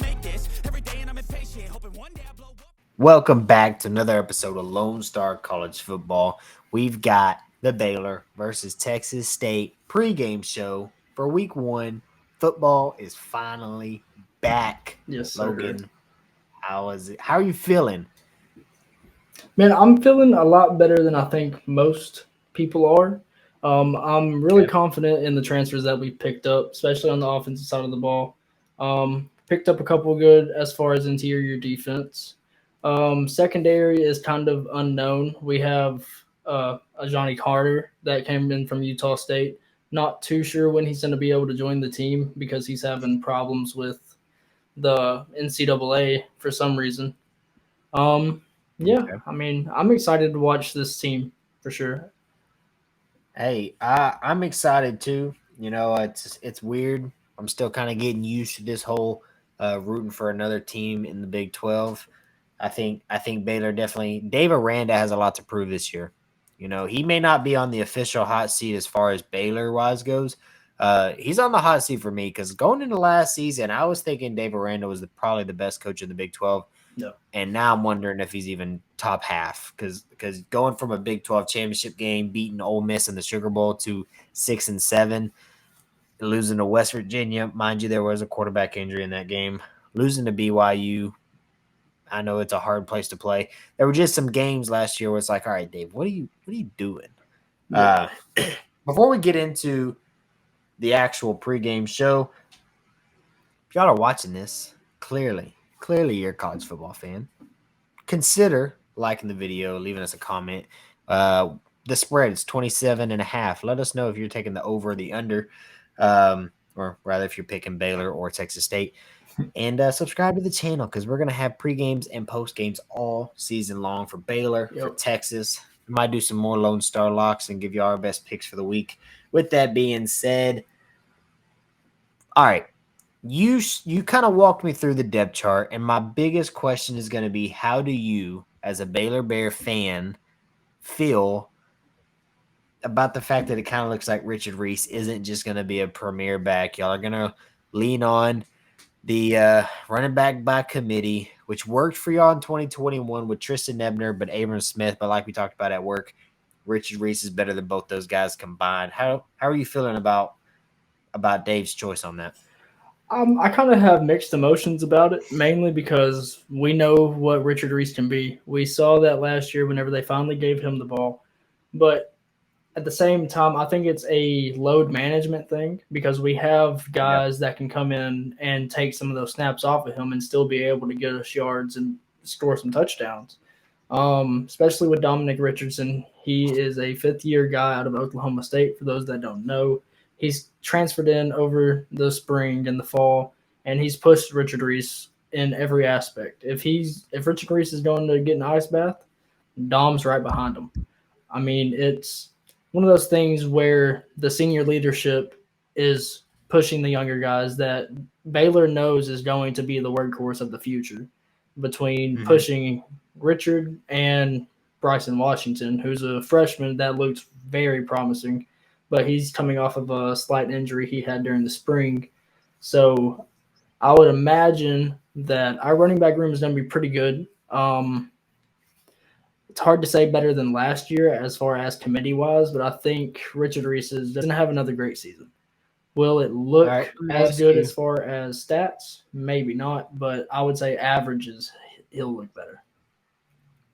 make this every day and I'm impatient, hoping one day I blow up. Welcome back to another episode of Lone Star College Football. We've got the Baylor versus Texas State pregame show for week one. Football is finally back. Yes, sir. Logan, how is it? How are you feeling? Man, I'm feeling a lot better than I think most people are. I'm really Okay. confident in the transfers that we picked up, especially on the offensive side of the ball. Picked up a couple good as far as interior defense. Secondary is kind of unknown. We have a Johnny Carter that came in from Utah State. Not too sure when he's going to be able to join the team because he's having problems with the NCAA for some reason. Um, yeah, Okay. I mean, I'm excited to watch this team for sure. Hey, I'm excited too. It's weird. I'm still kind of getting used to this whole rooting for another team in the Big 12. I think Baylor definitely. Dave Aranda has a lot to prove this year. He may not be on the official hot seat as far as Baylor wise goes. He's on the hot seat for me because going into last season, I was thinking Dave Aranda was probably the best coach in the Big 12. No. And now I'm wondering if he's even top half because going from a Big 12 championship game, beating Ole Miss in the Sugar Bowl to 6-7, losing to West Virginia, mind you, there was a quarterback injury in that game. Losing to BYU, I know it's a hard place to play. There were just some games last year where it's like, all right, Dave, what are you doing? Yeah. Before we get into the actual pregame show, if y'all are watching this, clearly you're a college football fan. Consider liking the video, leaving us a comment. The spread is 27.5. Let us know if you're taking the over or the under, or rather if you're picking Baylor or Texas State. And subscribe to the channel because we're going to have pre-games and post-games all season long for Baylor, for Yep. Texas. We might do some more Lone Star locks and give you our best picks for the week. With that being said, all right, you kind of walked me through the depth chart, and my biggest question is going to be, how do you, as a Baylor Bear fan, feel about the fact that it kind of looks like Richard Reese isn't just going to be a premier back? Y'all are going to lean on the running back by committee, which worked for y'all in 2021 with Tristan Ebner, but Abram Smith. But like we talked about at work, Richard Reese is better than both those guys combined. How are you feeling about Dave's choice on that? I kind of have mixed emotions about it, mainly because we know what Richard Reese can be. We saw that last year whenever they finally gave him the ball. But at the same time, I think it's a load management thing because we have guys that can come in and take some of those snaps off of him and still be able to get us yards and score some touchdowns. Especially with Dominic Richardson. He is a fifth-year guy out of Oklahoma State, for those that don't know. He's transferred in over the spring and the fall, and he's pushed Richard Reese in every aspect. If Richard Reese is going to get an ice bath, Dom's right behind him. I mean, it's one of those things where the senior leadership is pushing the younger guys that Baylor knows is going to be the workhorse of the future between pushing Richard and Bryson Washington, who's a freshman that looks very promising, but he's coming off of a slight injury he had during the spring. So I would imagine that our running back room is going to be pretty good. It's hard to say better than last year as far as committee wise, but I think Richard Reese is going to have another great season. Will it look as good as far as stats? Maybe not, but I would say averages, he'll look better.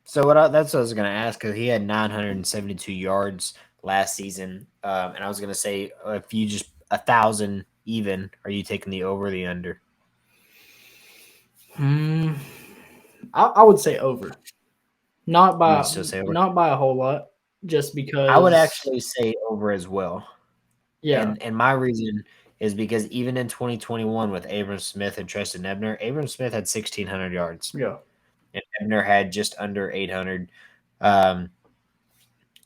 So that's what I was going to ask, because he had 972 yards last season, and I was going to say, if you just 1,000 even, are you taking the over or the under? I would say over. Not by a whole lot, just because I would actually say over as well. Yeah. And my reason is because even in 2021 with Abram Smith and Tristan Ebner, Abram Smith had 1,600 yards. Yeah. And Ebner had just under 800. And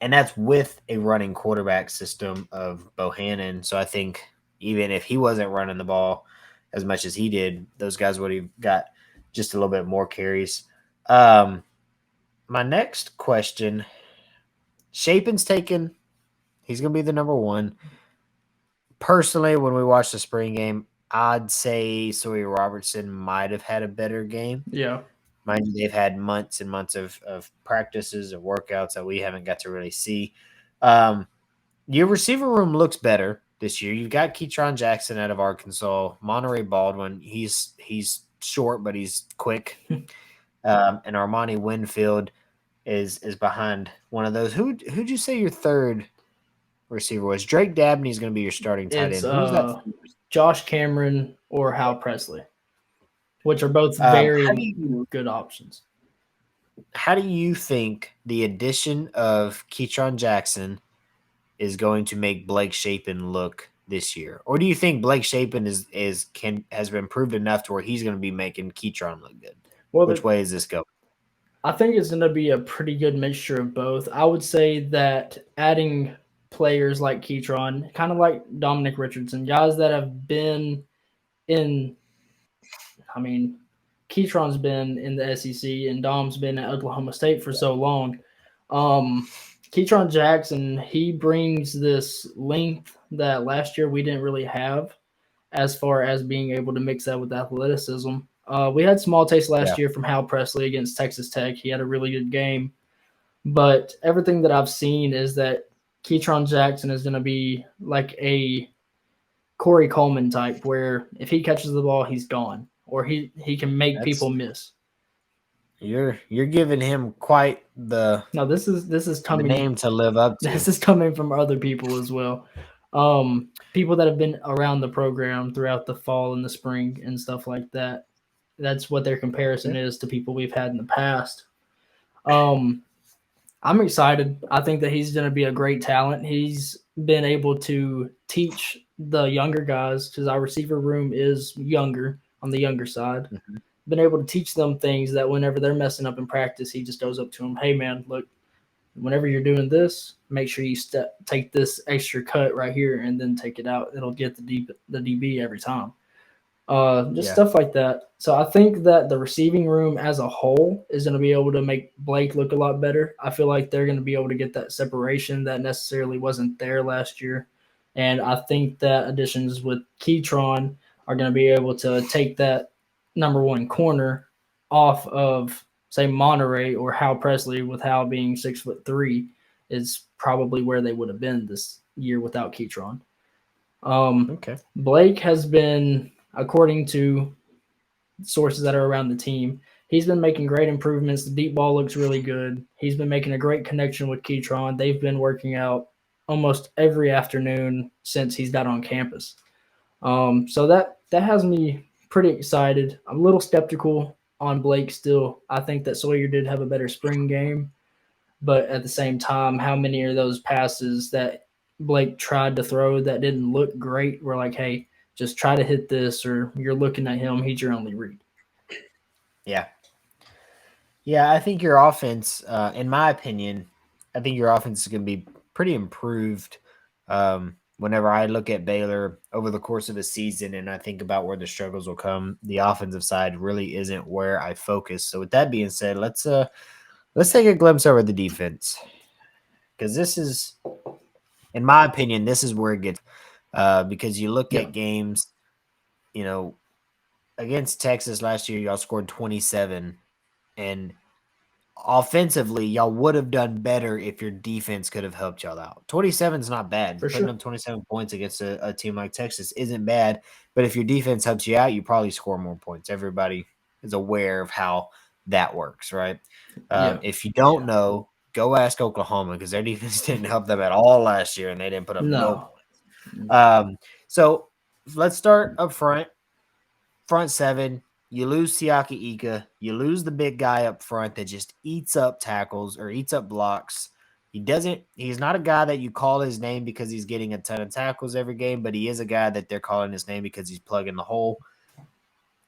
that's with a running quarterback system of Bohannon. So I think even if he wasn't running the ball as much as he did, those guys would have got just a little bit more carries. My next question, Shapen's taken. He's going to be the number one. Personally, when we watched the spring game, I'd say Sawyer Robertson might have had a better game. Yeah. Mind you, they've had months and months of practices or workouts that we haven't got to really see. Your receiver room looks better this year. You've got Keetron Jackson out of Arkansas, Monterey Baldwin. He's short, but he's quick. And Armani Winfield is behind one of those. Who'd you say your third receiver was? Drake Dabney's going to be your starting tight It's end. Who's that? Josh Cameron or Hal Presley, which are both How very do you good options. how do you think the addition of Keetron Jackson is going to make Blake Shapen look this year? Or do you think Blake Shapen has been proved enough to where he's going to be making Keetron look good? Well, Which way is this going? I think it's going to be a pretty good mixture of both. I would say that adding players like Keetron, kind of like Dominic Richardson, guys that have been in, I mean, Keetron's been in the SEC and Dom's been at Oklahoma State for so long. Keetron Jackson, he brings this length that last year we didn't really have as far as being able to mix that with athleticism. We had small taste last year from Hal Presley against Texas Tech. He had a really good game. But everything that I've seen is that Keetron Jackson is going to be like a Corey Coleman type, where if he catches the ball, he's gone, or he can make people miss. You're giving him quite the No, this is coming name to live up to. This is coming from other people as well. People that have been around the program throughout the fall and the spring and stuff like that. That's what their comparison is to people we've had in the past. I'm excited. I think that he's going to be a great talent. He's been able to teach the younger guys, because our receiver room is younger, on the younger side. Mm-hmm. Been able to teach them things that whenever they're messing up in practice, he just goes up to them, "Hey man, look, whenever you're doing this, make sure you take this extra cut right here and then take it out. It'll get the DB every time." Stuff like that. So I think that the receiving room as a whole is going to be able to make Blake look a lot better. I feel like they're going to be able to get that separation that necessarily wasn't there last year. And I think that additions with Keetron are going to be able to take that number one corner off of, say, Monterey or Hal Presley, with Hal being 6'3", is probably where they would have been this year without Keetron. Okay. Blake has been, according to sources that are around the team, he's been making great improvements. The deep ball looks really good. He's been making a great connection with Keetron. They've been working out almost every afternoon since he's got on campus. So that has me pretty excited. I'm a little skeptical on Blake still. I think that Sawyer did have a better spring game, but at the same time, how many of those passes that Blake tried to throw that didn't look great were like, hey, just try to hit this, or you're looking at him, he's your only read. Yeah. Yeah, I think your offense, in my opinion, I think your offense is going to be pretty improved. Whenever I look at Baylor over the course of a season and I think about where the struggles will come, the offensive side really isn't where I focus. So with that being said, let's take a glimpse over the defense, because this is, in my opinion, this is where it gets, because you look at games, against Texas last year, y'all scored 27, and offensively, y'all would have done better if your defense could have helped y'all out. 27 is not bad. Putting up 27 points against a team like Texas isn't bad, but if your defense helps you out, you probably score more points. Everybody is aware of how that works, right? If you don't know, go ask Oklahoma, because their defense didn't help them at all last year, and they didn't put up no points. So let's start up front. Front seven, you lose Siaki Ika. You lose the big guy up front that just eats up tackles or eats up blocks. He's not a guy that you call his name because he's getting a ton of tackles every game, but he is a guy that they're calling his name because he's plugging the hole.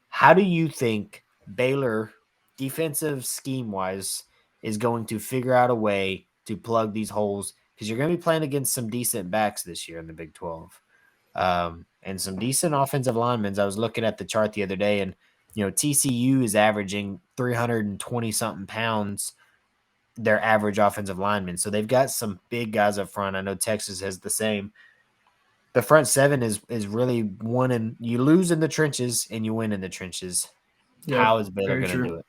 How do you think Baylor, defensive scheme-wise, is going to figure out a way to plug these holes? Because you're going to be playing against some decent backs this year in the Big 12. And some decent offensive linemen. I was looking at the chart the other day, and TCU is averaging 320 something pounds, their average offensive lineman. So they've got some big guys up front. I know Texas has the same. The front seven is really winning. You lose in the trenches and you win in the trenches. Yeah, How is Baylor very going to true. do it?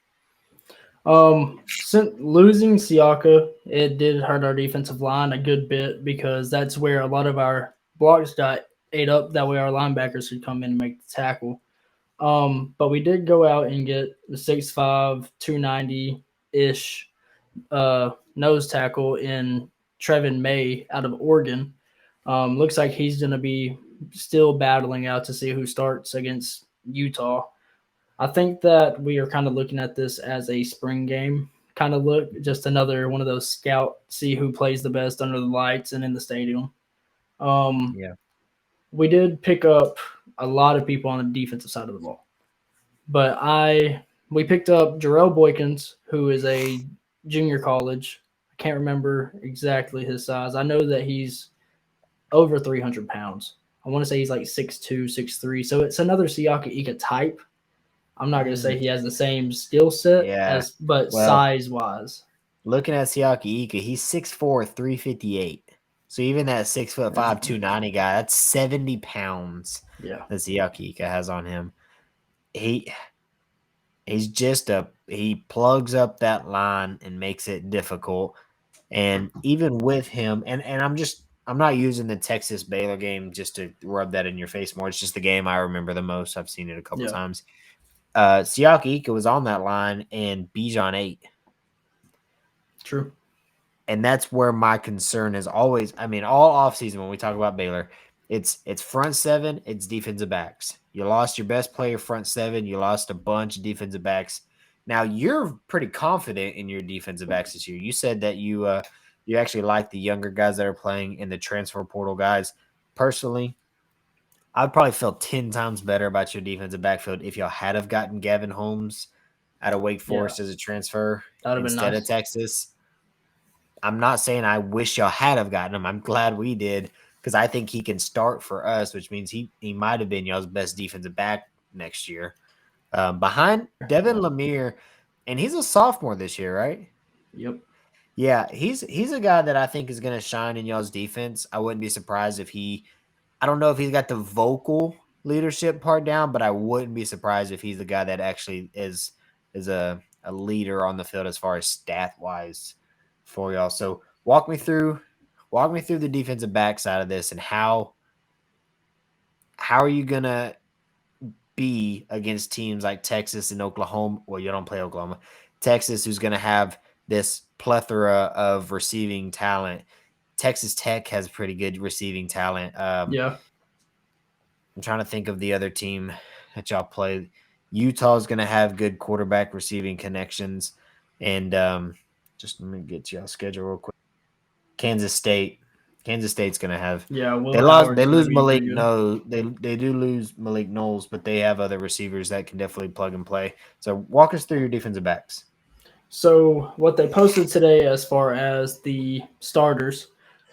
Since losing Siaka, it did hurt our defensive line a good bit because that's where a lot of our blocks got ate up. That way, our linebackers could come in and make the tackle. But we did go out and get the 6'5", 290 ish nose tackle in Trevin May out of Oregon. Looks like he's going to be still battling out to see who starts against Utah. I think that we are kind of looking at this as a spring game kind of look, just another one of those scout, see who plays the best under the lights and in the stadium. Um, Yeah. we did pick up a lot of people on the defensive side of the ball, but we picked up Jarrell Boykins, who is a junior college. I can't remember exactly his size. I know that he's over 300 pounds. I want to say he's like 6'2", 6'3". So it's another Siaka Ika type. I'm not going to say he has the same skill set Yeah. but Well, size wise. looking at Siaki Ika, he's 6'4", 358. So even that 6'5", 290 guy, that's 70 pounds Yeah. that Siaki Ika has on him. He's he plugs up that line and makes it difficult. And even with him, and I'm not using the Texas Baylor game just to rub that in your face more. It's just the game I remember the most. I've seen it a couple Yeah. times. Siaki Ika was on that line and Bijan 8. True. And that's where my concern is always. I mean, all offseason when we talk about Baylor, it's front seven, it's defensive backs. You lost your best player front seven, you lost a bunch of defensive backs. Now you're pretty confident in your defensive backs this year. You said that you actually like the younger guys that are playing in the transfer portal guys. Personally, I'd probably feel 10 times better about your defensive backfield if y'all had have gotten Gavin Holmes out of Wake Forest as a transfer That would have been instead of nice. Texas. I'm not saying I wish y'all had have gotten him. I'm glad we did because I think he can start for us, which means he might have been y'all's best defensive back next year. Behind Devin Lemire, and he's a sophomore this year, right? Yep. Yeah, he's a guy that I think is going to shine in y'all's defense. I wouldn't be surprised if I don't know if he's got the vocal leadership part down, but I wouldn't be surprised if he's the guy that actually is a leader on the field as far as stat wise for y'all. So walk me through the defensive back side of this and how are you gonna be against teams like Texas and Oklahoma? Well, you don't play Oklahoma. Texas, who's gonna have this plethora of receiving talent. Texas Tech has pretty good receiving talent. Yeah. I'm trying to think of the other team that y'all played. Utah is going to have good quarterback receiving connections. And just let me get y'all schedule real quick. Kansas State. Kansas State's going to have. Yeah. Will They Howard's gonna lose be Malik pretty good. Knowles. They do lose Malik Knowles, but they have other receivers that can definitely plug and play. So walk us through your defensive backs. So what they posted today as far as the starters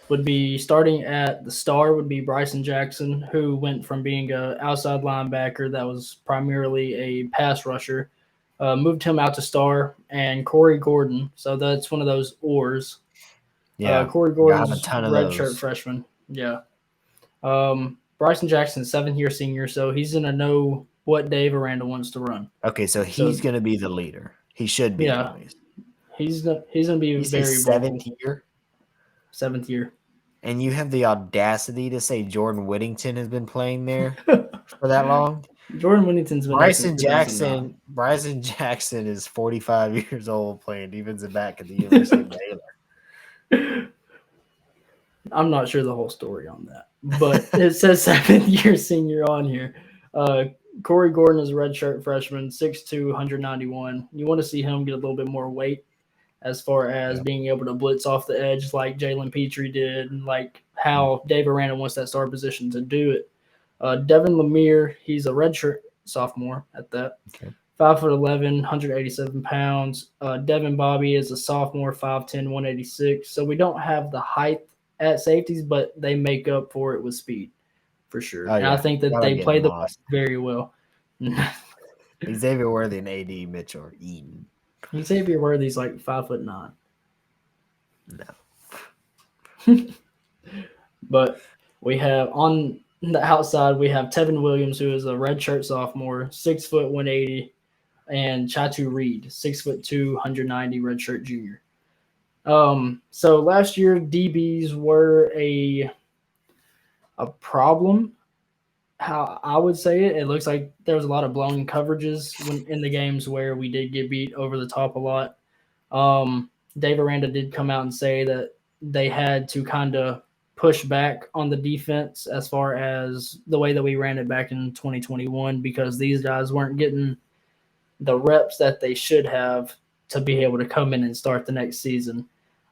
would be starting at the star would be Bryson Jackson, who went from being an outside linebacker that was primarily a pass rusher, moved him out to star, and Corey Gordon. So that's one of those oars. Yeah, Corey y'all have a Gordon's ton of redshirt those. freshman. Yeah. Bryson Jackson's 7th-year senior, so he's gonna know what Dave Aranda wants to run. Okay, so he's going to be the leader. He should be, Yeah, anyways. he's gonna be You say very vocal. 7th year? 7th year. And you have the audacity to say Jordan Whittington has been playing there for that long? Jordan Whittington's been there since 2009. Bryson Jackson is 45 years old playing defensive back at the University of Baylor. I'm not sure the whole story on that, but it says 7th-year senior on here. Corey Gordon is a redshirt freshman, 6'2", 191. You want to see him get a little bit more weight as far as being able to blitz off the edge like Jalen Petrie did and like how Dave Aranda wants that star position to do it. Devin Lemire, he's a redshirt sophomore at that. Okay. 5'11", 187 pounds. Devin Bobby is a sophomore, 5'10", 186. So we don't have the height at safeties, but they make up for it with speed for sure. Oh, And yeah. I think that Y'all are they play getting the lost. very well. Xavier Worthy and A.D. Mitchell are eating. Xavier Worthy's like 5'9". No. But We have on the outside, we have Tevin Williams, who is a redshirt sophomore, 6', 180, and Chatu Reed, 6'2", 190, redshirt junior. So last year DBs were a problem. How I would say it, it looks like there was a lot of blown coverages in the games where we did get beat over the top a lot. Dave Aranda did come out and say that they had to kind of push back on the defense as far as the way that we ran it back in 2021 because these guys weren't getting the reps that they should have to be able to come in and start the next season.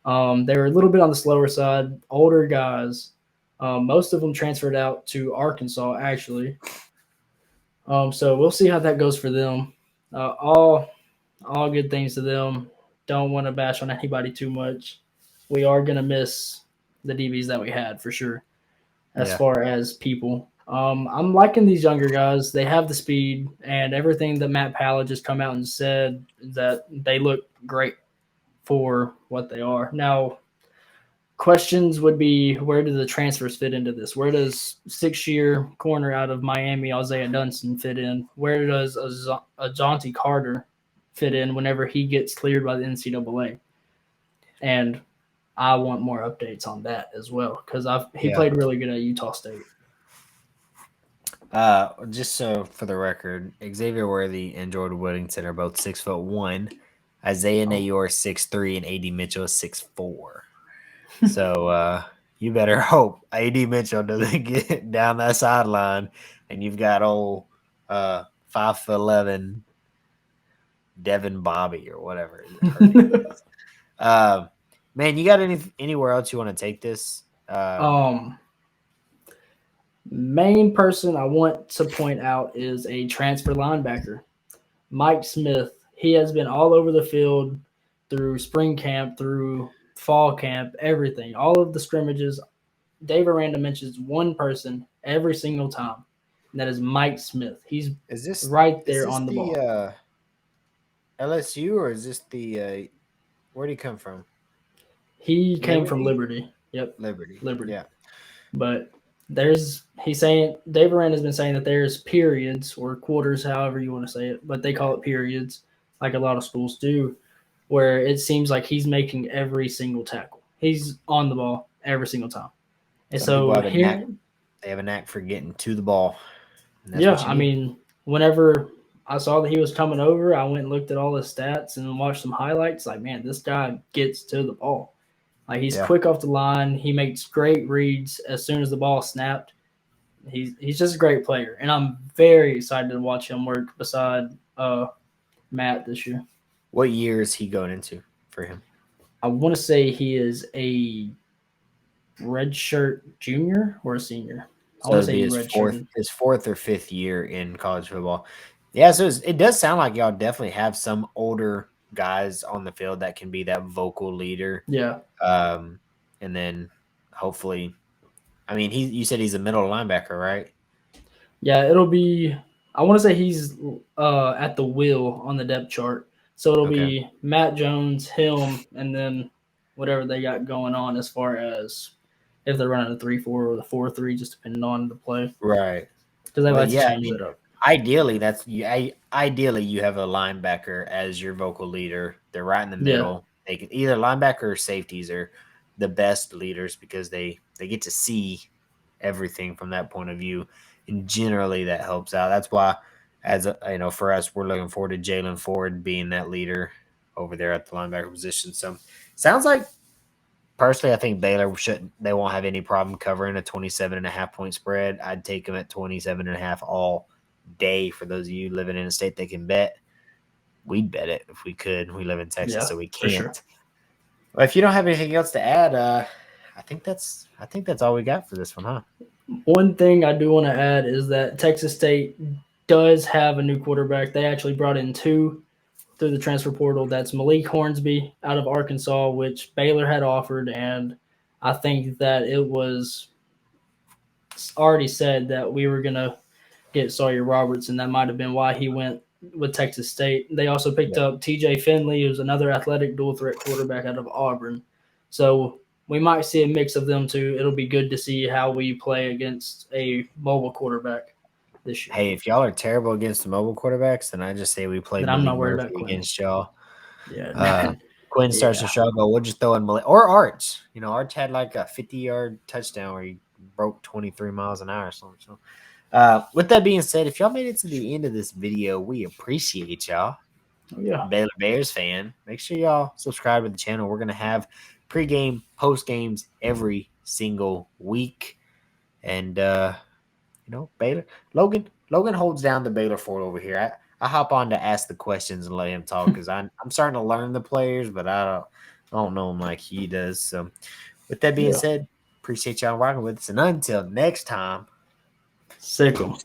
They were a little bit on the slower side, older guys. Most of them transferred out to Arkansas, actually. So we'll see how that goes for them. All good things to them. Don't want to bash on anybody too much. We are going to miss the DBs that we had for sure as far as people. I'm liking these younger guys. They have the speed and everything that Matt Pallett just come out and said that they look great for what they are. Now, questions would be where do the transfers fit into this? Where does 6-year corner out of Miami, Isaiah Dunston, fit in? Where does a Jonte Carter fit in whenever he gets cleared by the NCAA? And I want more updates on that as well because he played really good at Utah State. Just so for the record, Xavier Worthy and Jordan Whittington are both 6'1". Isaiah Nayor 6'3", and AD Mitchell is 6'4". So you better hope AD Mitchell doesn't get down that sideline, and you've got old 5'11" Devin Bobby or whatever. Man, you got anywhere else you want to take this? Main person I want to point out is a transfer linebacker, Mike Smith. He has been all over the field through spring camp, through fall camp, everything, all of the scrimmages. Dave Aranda mentions one person every single time, and that is Mike Smith. He's right there on the ball. LSU or is this the where'd he come from? He came from Liberty. Yep. Liberty. Yeah. But he's saying Dave Aranda has been saying that there's periods or quarters, however you want to say it, but they call it periods, like a lot of schools do, where it seems like he's making every single tackle. He's on the ball every single time. And so they have a knack for getting to the ball. Yeah, I mean, whenever I saw that he was coming over, I went and looked at all his stats and watched some highlights. Like, man, this guy gets to the ball. Like, he's quick off the line. He makes great reads as soon as the ball snapped. He's just a great player, and I'm very excited to watch him work beside Matt this year. What year is he going into for him? I want to say he is a redshirt junior or a senior. So it'd be his fourth or fifth year in college football. Yeah, so it does sound like y'all definitely have some older guys on the field that can be that vocal leader. Yeah. And then hopefully, I mean, you said he's a middle linebacker, right? Yeah, it'll be. I want to say he's at the wheel on the depth chart. So it'll be Matt Jones, him, and then whatever they got going on as far as if they're running a 3-4 or the 4-3, just depending on the play. Right. Because they like to change it up. Ideally, you have a linebacker as your vocal leader. They're right in the middle. Yeah. They can either linebacker or safeties are the best leaders because they get to see everything from that point of view, and generally that helps out. That's why, for us, we're looking forward to Jalen Ford being that leader over there at the linebacker position. So, sounds like. Personally, I think Baylor they won't have any problem covering a 27.5 point spread. I'd take them at 27.5 all day. For those of you living in a state that can bet, we'd bet it if we could. We live in Texas, so we can't. Sure. Well, if you don't have anything else to add, I think that's all we got for this one, huh? One thing I do want to add is that Texas State does have a new quarterback. They actually brought in two through the transfer portal. That's Malik Hornsby out of Arkansas, which Baylor had offered, and I think that it was already said that we were going to get Sawyer Roberts, and that might have been why he went with Texas State. They also picked up TJ Finley, who's another athletic dual-threat quarterback out of Auburn. So we might see a mix of them two. It'll be good to see how we play against a mobile quarterback this year. Hey, if y'all are terrible against the mobile quarterbacks, then I just say we play Then I'm Malik not worried about Murphy Quinn. against y'all. Yeah. Quinn starts to struggle. We'll just throw in Malik or Arts. You know, Arts had like a 50-yard touchdown where he broke 23 miles an hour or something. So, with that being said, if y'all made it to the end of this video, we appreciate y'all. Yeah. Baylor Bears fan, make sure y'all subscribe to the channel. We're gonna have pregame, post games every single week, and Baylor Logan holds down the Baylor fort over here. I hop on to ask the questions and let him talk because I'm starting to learn the players, but I don't know him like he does. So, with that being said, appreciate y'all rocking with us, and until next time, Sick 'em.